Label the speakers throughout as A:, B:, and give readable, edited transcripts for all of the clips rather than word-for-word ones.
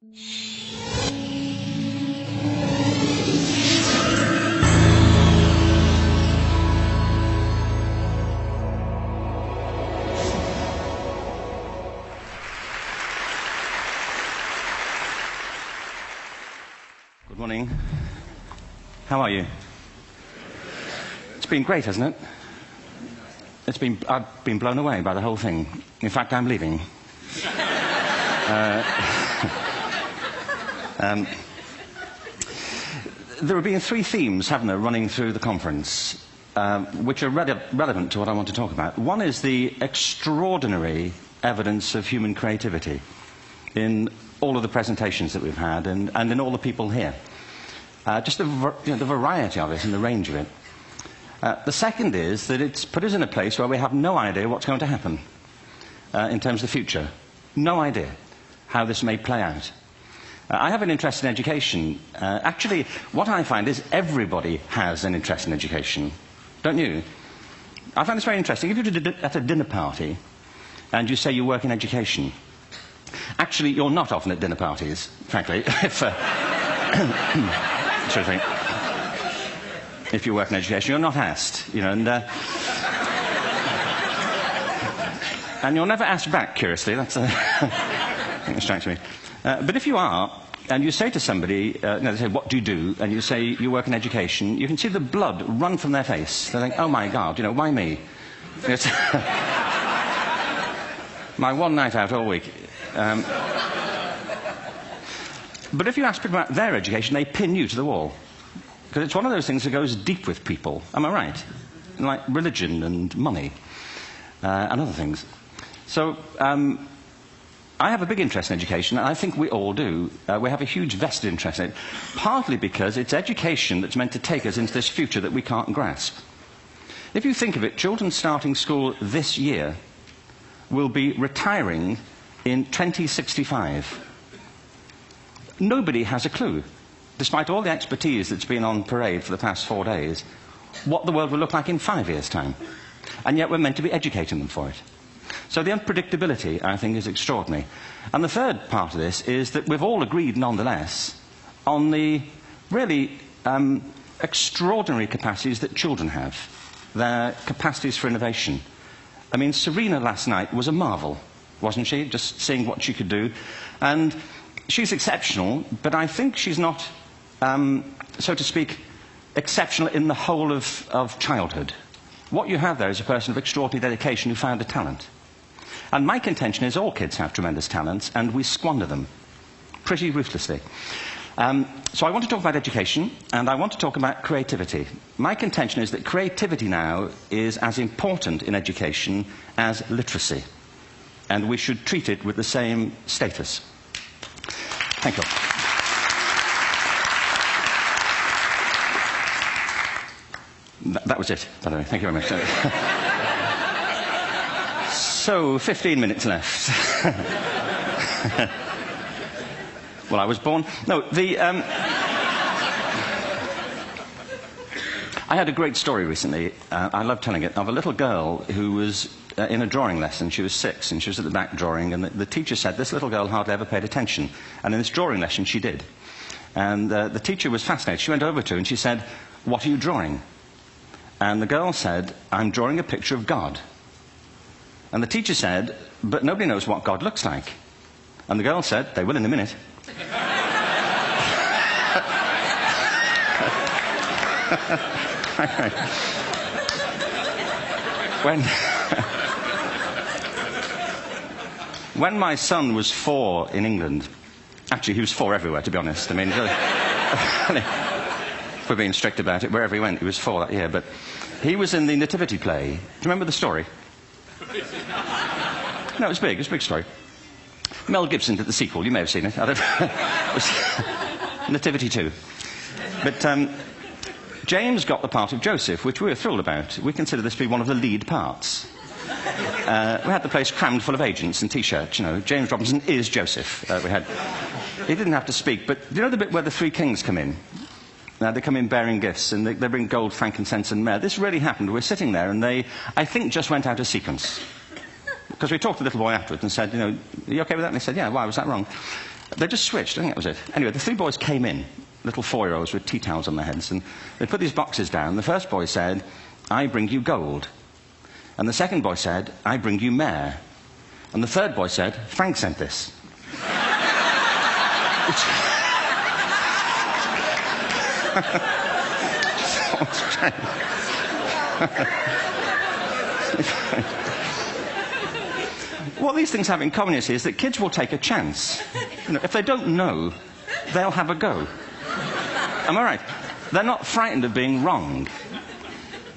A: Good morning. How are you? It's been great, hasn't it? I've been blown away by the whole thing. In fact, I'm leaving. There have been three themes, haven't there, running through the conference, which are relevant to what I want to talk about. One is the extraordinary evidence of human creativity in all of the presentations that we've had and in all the people here. Just the variety of it and the range of it. The second is that it's put us in a place where we have no idea what's going to happen in terms of the future. No idea how this may play out. I have an interest in education. Actually, what I find is everybody has an interest in education. Don't you? I find this very interesting. If you're at a dinner party and you say you work in education, actually, you're not often at dinner parties, frankly. If you work in education, you're not asked, and you're never asked back, curiously. That's I think it strikes me. But if you are, and you say to somebody, they say, "What do you do?" and you say you work in education, you can see the blood run from their face. They think, "Oh my God, why me?" It's my one night out all week. But if you ask people about their education, they pin you to the wall. Because it's one of those things that goes deep with people. Am I right? Like religion and money and other things. So I have a big interest in education, and I think we all do. We have a huge vested interest in it, partly because it's education that's meant to take us into this future that we can't grasp. If you think of it, children starting school this year will be retiring in 2065. Nobody has a clue, despite all the expertise that's been on parade for the past 4 days, what the world will look like in 5 years' time. And yet we're meant to be educating them for it. So the unpredictability, I think, is extraordinary. And the third part of this is that we've all agreed, nonetheless, on the really extraordinary capacities that children have, their capacities for innovation. I mean, Serena last night was a marvel, wasn't she? Just seeing what she could do. And she's exceptional, but I think she's not, so to speak, exceptional in the whole of childhood. What you have there is a person of extraordinary dedication who found a talent. And my contention is all kids have tremendous talents, and we squander them pretty ruthlessly. So I want to talk about education, and I want to talk about creativity. My contention is that creativity now is as important in education as literacy, and we should treat it with the same status. Thank you. That was it, by the way. Thank you very much. So, 15 minutes left. Well, I was born... No, I had a great story recently, I love telling it, of a little girl who was in a drawing lesson. She was 6, and she was at the back drawing, and the teacher said this little girl hardly ever paid attention. And in this drawing lesson, she did. And the teacher was fascinated. She went over to her and she said, "What are you drawing?" And the girl said, "I'm drawing a picture of God." And the teacher said, "But nobody knows what God looks like." And the girl said, "They will in a minute." When my son was 4 in England, actually he was 4 everywhere, to be honest. I mean, if we're being strict about it, wherever he went, he was 4 that year. But he was in the Nativity play. Do you remember the story? No, it was big. It was a big story. Mel Gibson did the sequel. You may have seen it. I don't know. It was Nativity 2. But James got the part of Joseph, which we were thrilled about. We consider this to be one of the lead parts. We had the place crammed full of agents and T-shirts. James Robinson is Joseph. He didn't have to speak, but do you know the bit where the 3 kings come in? They come in bearing gifts, and they bring gold, frankincense, and myrrh. This really happened. We're sitting there, and they, I think, just went out of sequence. Because we talked to the little boy afterwards and said, "Are you okay with that?" And he said, "Yeah, why was that wrong?" They just switched, I think that was it. Anyway, the three boys came in, little 4-year-olds with tea towels on their heads, and they put these boxes down. The first boy said, "I bring you gold." And the second boy said, "I bring you mare." And the third boy said, "Frank sent this." What these things have in common is that kids will take a chance. If they don't know, they'll have a go. Am I right? They're not frightened of being wrong.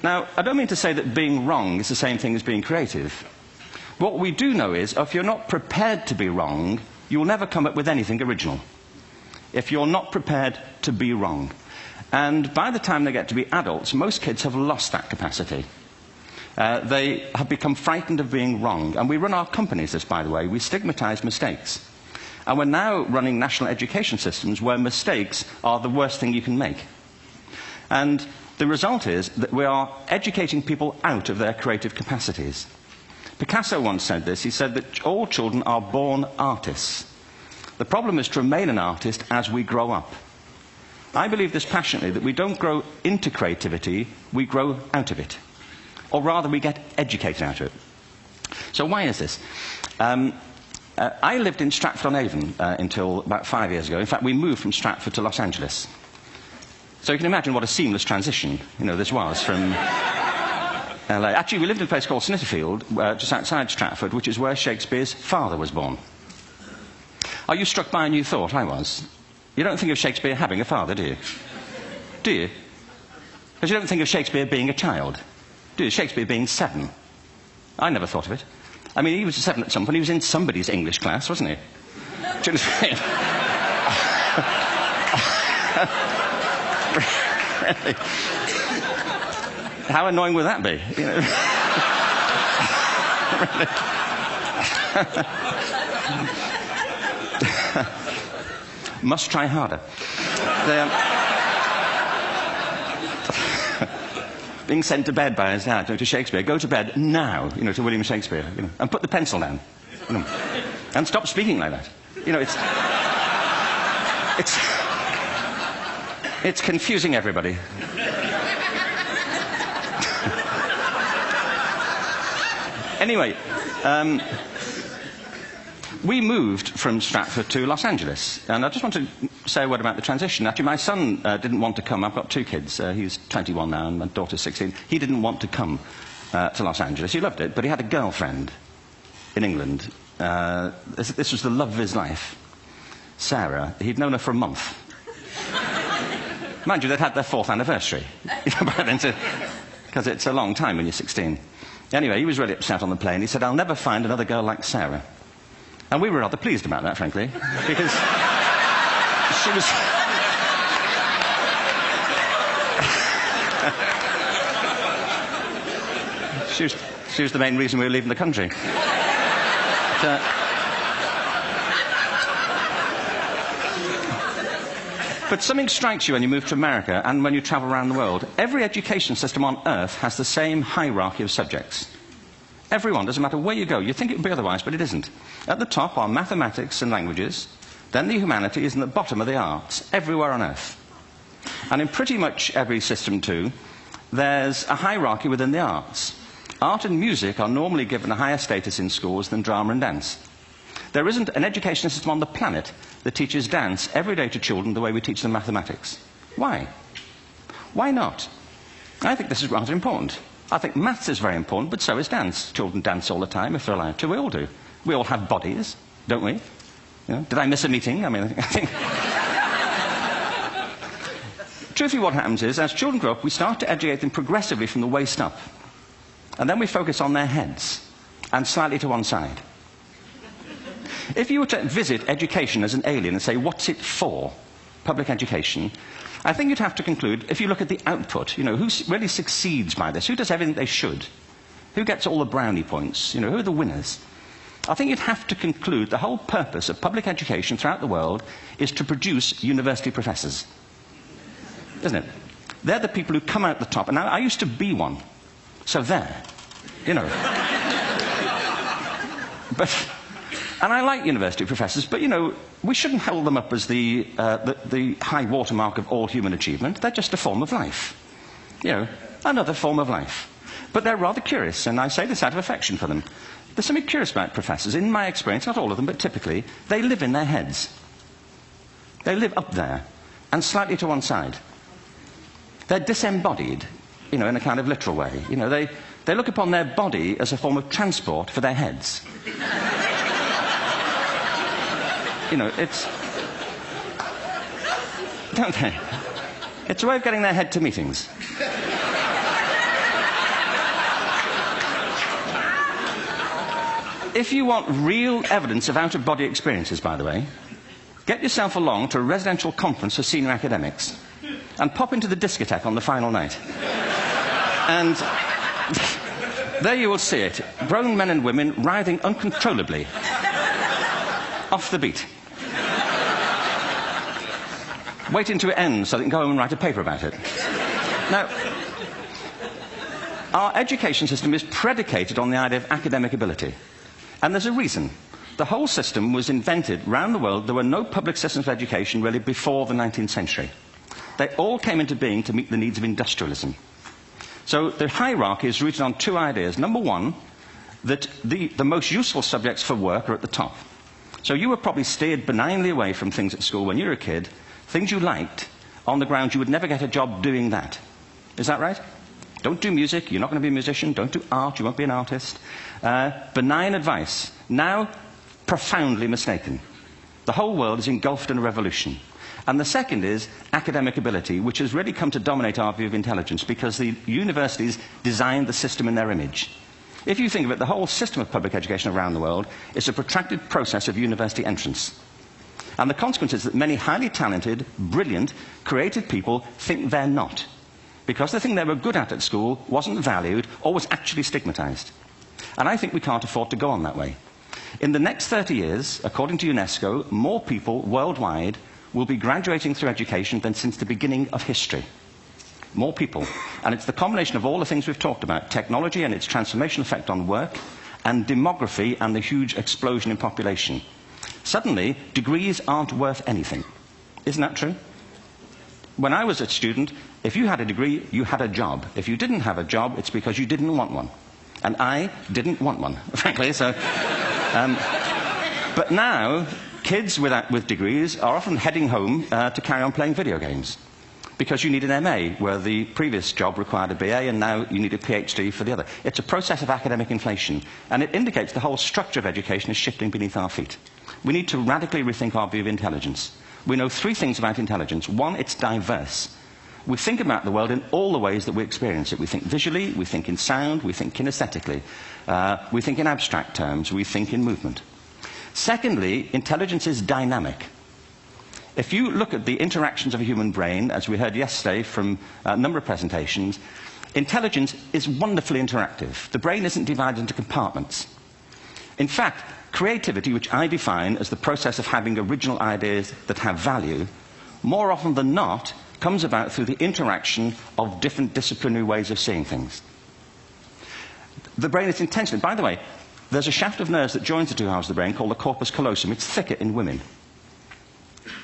A: Now, I don't mean to say that being wrong is the same thing as being creative. What we do know is, if you're not prepared to be wrong, you'll never come up with anything original. If you're not prepared to be wrong. And by the time they get to be adults, most kids have lost that capacity. They have become frightened of being wrong. And we run our companies this, by the way. We stigmatize mistakes. And we're now running national education systems where mistakes are the worst thing you can make. And the result is that we are educating people out of their creative capacities. Picasso once said this. He said that all children are born artists. The problem is to remain an artist as we grow up. I believe this passionately, that we don't grow into creativity, we grow out of it. Or rather, we get educated out of it. So why is this? I lived in Stratford-on-Avon until about 5 years ago. In fact, we moved from Stratford to Los Angeles. So you can imagine what a seamless transition, this was from LA. Actually, we lived in a place called Snitterfield, just outside Stratford, which is where Shakespeare's father was born. Are you struck by a new thought? I was. You don't think of Shakespeare having a father, do you? Do you? Because you don't think of Shakespeare being a child. Do you? Shakespeare being 7. I never thought of it. I mean, he was 7 at some point. He was in somebody's English class, wasn't he? Do you understand? Really? How annoying would that be? Must try harder. Being sent to bed by his dad, to Shakespeare. Go to bed now, to William Shakespeare, and put the pencil down. And stop speaking like that. It's confusing everybody. Anyway, we moved from Stratford to Los Angeles, and I just want to say a word about the transition. Actually, my son didn't want to come. I've got 2 kids. He's 21 now, and my daughter's 16. He didn't want to come to Los Angeles. He loved it, but he had a girlfriend in England. This was the love of his life, Sarah. He'd known her for a month. Mind you, they'd had their 4th anniversary, because it's a long time when you're 16. Anyway, he was really upset on the plane. He said, "I'll never find another girl like Sarah." And we were rather pleased about that, frankly, because she was the main reason we were leaving the country. But something strikes you when you move to America and when you travel around the world. Every education system on earth has the same hierarchy of subjects. Everyone, doesn't matter where you go. You think it would be otherwise, but it isn't. At the top are mathematics and languages, then the humanities, and at the bottom are the arts, everywhere on earth. And in pretty much every system, too, there's a hierarchy within the arts. Art and music are normally given a higher status in schools than drama and dance. There isn't an education system on the planet that teaches dance every day to children the way we teach them mathematics. Why? Why not? I think this is rather important. I think maths is very important, but so is dance. Children dance all the time if they're allowed to. We all do. We all have bodies, don't we? Did I miss a meeting? I think... Truthfully, what happens is, as children grow up, we start to educate them progressively from the waist up. And then we focus on their heads, and slightly to one side. If you were to visit education as an alien and say, what's it for, public education, I think you'd have to conclude, if you look at the output, who really succeeds by this, who does everything they should, who gets all the brownie points, who are the winners. I think you'd have to conclude the whole purpose of public education throughout the world is to produce university professors. Isn't it? They're the people who come out the top. And now, I used to be one. So there. And I like university professors, but, you know, we shouldn't hold them up as the high watermark of all human achievement. They're just a form of life. You know, another form of life. But they're rather curious, and I say this out of affection for them. There's something curious about professors. In my experience, not all of them, but typically, they live in their heads. They live up there, and slightly to one side. They're disembodied, you know, in a kind of literal way. You know, they look upon their body as a form of transport for their heads. You know, don't they? It's a way of getting their head to meetings. If you want real evidence of out-of-body experiences, by the way, get yourself along to a residential conference for senior academics and pop into the discotheque on the final night. And there you will see it. Grown men and women writhing uncontrollably off the beat. Waiting till it ends so they can go home and write a paper about it. Now, our education system is predicated on the idea of academic ability. And there's a reason. The whole system was invented around the world. There were no public systems of education really before the 19th century. They all came into being to meet the needs of industrialism. So the hierarchy is rooted on two ideas. Number one, that the most useful subjects for work are at the top. So you were probably steered benignly away from things at school when you were a kid, things you liked, on the ground you would never get a job doing that. Is that right? Don't do music, you're not going to be a musician. Don't do art, you won't be an artist. Benign advice. Now, profoundly mistaken. The whole world is engulfed in a revolution. And the second is academic ability, which has really come to dominate our view of intelligence because the universities designed the system in their image. If you think of it, the whole system of public education around the world is a protracted process of university entrance. And the consequence is that many highly talented, brilliant, creative people think they're not, because the thing they were good at school wasn't valued or was actually stigmatized. And I think we can't afford to go on that way. In the next 30 years, according to UNESCO, more people worldwide will be graduating through education than since the beginning of history. More people. And it's the combination of all the things we've talked about, technology and its transformational effect on work, and demography and the huge explosion in population. Suddenly, degrees aren't worth anything. Isn't that true? When I was a student, if you had a degree, you had a job. If you didn't have a job, it's because you didn't want one. And I didn't want one, frankly. So, but now, kids with degrees are often heading home to carry on playing video games. Because you need an MA, where the previous job required a BA, and now you need a PhD for the other. It's a process of academic inflation, and it indicates the whole structure of education is shifting beneath our feet. We need to radically rethink our view of intelligence. We know three things about intelligence. One, it's diverse. We think about the world in all the ways that we experience it. We think visually, we think in sound, we think kinesthetically, we think in abstract terms, we think in movement. Secondly, intelligence is dynamic. If you look at the interactions of a human brain, as we heard yesterday from a number of presentations, intelligence is wonderfully interactive. The brain isn't divided into compartments. In fact, creativity, which I define as the process of having original ideas that have value, more often than not, comes about through the interaction of different disciplinary ways of seeing things. The brain is intentionally... By the way, there's a shaft of nerves that joins the two halves of the brain called the corpus callosum. It's thicker in women.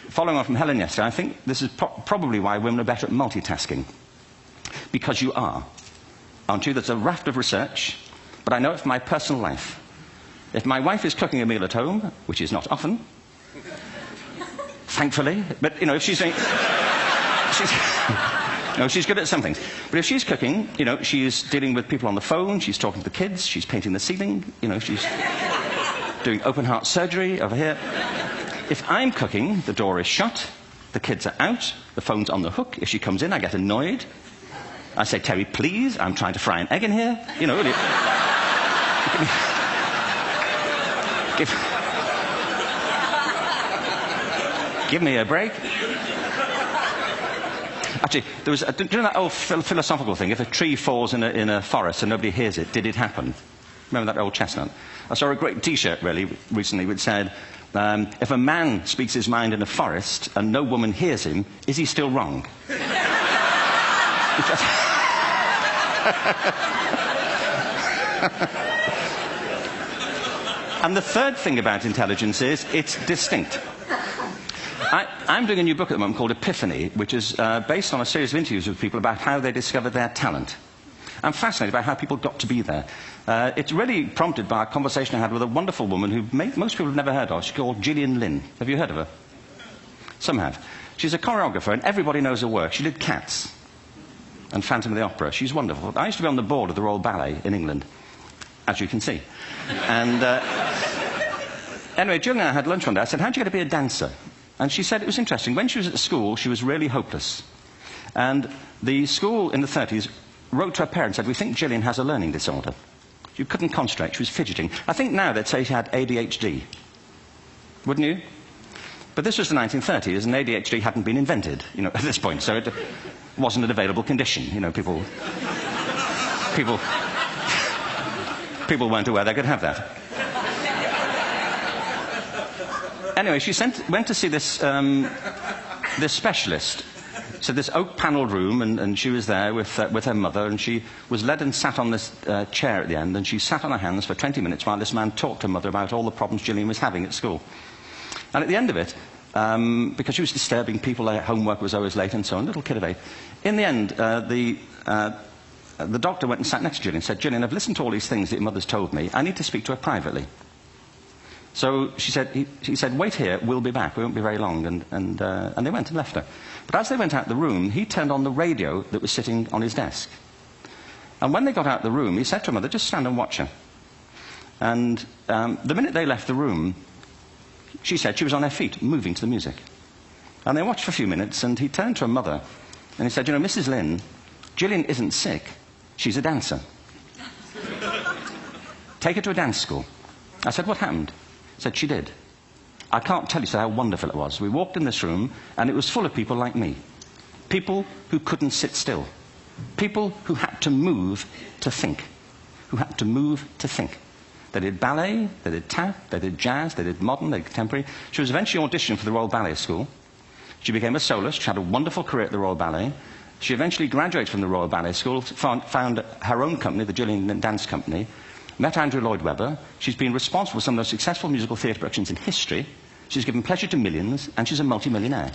A: Following on from Helen yesterday, I think this is probably why women are better at multitasking. Because you are. Aren't you? There's a raft of research, but I know it from my personal life. If my wife is cooking a meal at home, which is not often, thankfully, but, you know, if she's doing... No, she's good at some things. But if she's cooking, you know, she's dealing with people on the phone, she's talking to the kids, she's painting the ceiling, you know, she's doing open heart surgery over here. If I'm cooking, the door is shut, the kids are out, the phone's on the hook. If she comes in, I get annoyed. I say, Terry, please, I'm trying to fry an egg in here. You know, really. Give me a break. Actually, there was, do you know that old philosophical thing? If a tree falls in a forest and nobody hears it, did it happen? Remember that old chestnut? I saw a great T-shirt, really, recently, which said, if a man speaks his mind in a forest and no woman hears him, is he still wrong? And the third thing about intelligence is it's distinct. I'm doing a new book at the moment called Epiphany, which is based on a series of interviews with people about how they discovered their talent. I'm fascinated by how people got to be there. It's really prompted by a conversation I had with a wonderful woman who most people have never heard of. She's called Gillian Lynn. Have you heard of her? Some have. She's a choreographer, and everybody knows her work. She did Cats and Phantom of the Opera. She's wonderful. I used to be on the board of the Royal Ballet in England, as you can see. And anyway, Gillian and I had lunch one day. I said, how'd you get to be a dancer? And she said it was interesting. When she was at school, she was really hopeless. And the school in the 30s wrote to her parents and said, we think Gillian has a learning disorder. She couldn't concentrate, she was fidgeting. I think now they'd say she had ADHD. Wouldn't you? But this was the 1930s, and ADHD hadn't been invented, at this point, so it wasn't an available condition. People weren't aware they could have that. Anyway, she went to see this specialist. So this oak-panelled room, and she was there with her mother, and she was led and sat on this chair at the end, and she sat on her hands for 20 minutes while this man talked to her mother about all the problems Gillian was having at school. And at the end of it, because she was disturbing people, their homework was always late and so on, little kid of 8, in the end, the doctor went and sat next to Gillian and said, Gillian, I've listened to all these things that your mother's told me. I need to speak to her privately. So he said, wait here, we'll be back, we won't be very long, and they went and left her. But as they went out the room, he turned on the radio that was sitting on his desk. And when they got out the room, he said to her mother, just stand and watch her. And the minute they left the room, she said she was on her feet, moving to the music. And they watched for a few minutes, and he turned to her mother, and he said, Mrs. Lynn, Gillian isn't sick, she's a dancer. Take her to a dance school. I said, what happened? He said, she did. I can't tell you how wonderful it was. We walked in this room, and it was full of people like me. People who couldn't sit still. People who had to move to think. They did ballet, they did tap, they did jazz, they did modern, they did contemporary. She was eventually auditioned for the Royal Ballet School. She became a soloist. She had a wonderful career at the Royal Ballet. She eventually graduated from the Royal Ballet School, found her own company, the Gillian Dance Company, met Andrew Lloyd Webber. She's been responsible for some of the most successful musical theatre productions in history. She's given pleasure to millions, and she's a multi-millionaire.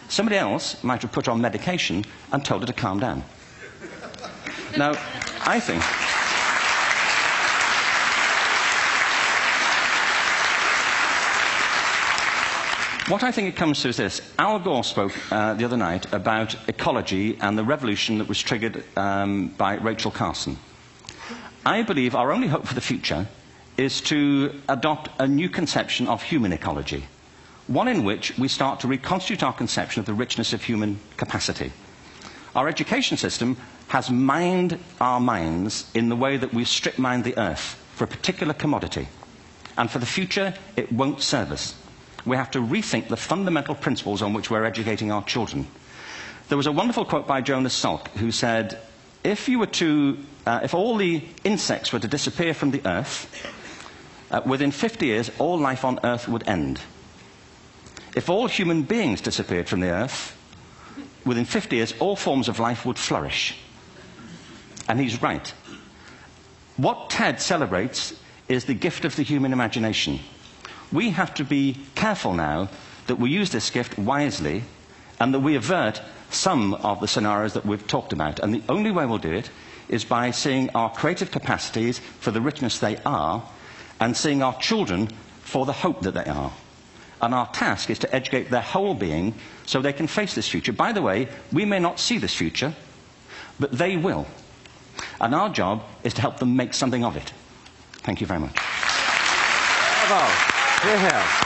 A: Somebody else might have put her on medication and told her to calm down. Now, I think... What I think it comes to is this. Al Gore spoke the other night about ecology and the revolution that was triggered by Rachel Carson. I believe our only hope for the future is to adopt a new conception of human ecology, one in which we start to reconstitute our conception of the richness of human capacity. Our education system has mined our minds in the way that we strip mine the earth for a particular commodity, and for the future it won't serve us. We have to rethink the fundamental principles on which we're educating our children. There was a wonderful quote by Jonas Salk, who said, if all the insects were to disappear from the earth, within 50 years, all life on earth would end. If all human beings disappeared from the earth, within 50 years, all forms of life would flourish. And he's right. What TED celebrates is the gift of the human imagination. We have to be careful now that we use this gift wisely and that we avert some of the scenarios that we've talked about. And the only way we'll do it is by seeing our creative capacities for the richness they are and seeing our children for the hope that they are. And our task is to educate their whole being so they can face this future. By the way, we may not see this future, but they will. And our job is to help them make something of it. Thank you very much.
B: Bravo. Here.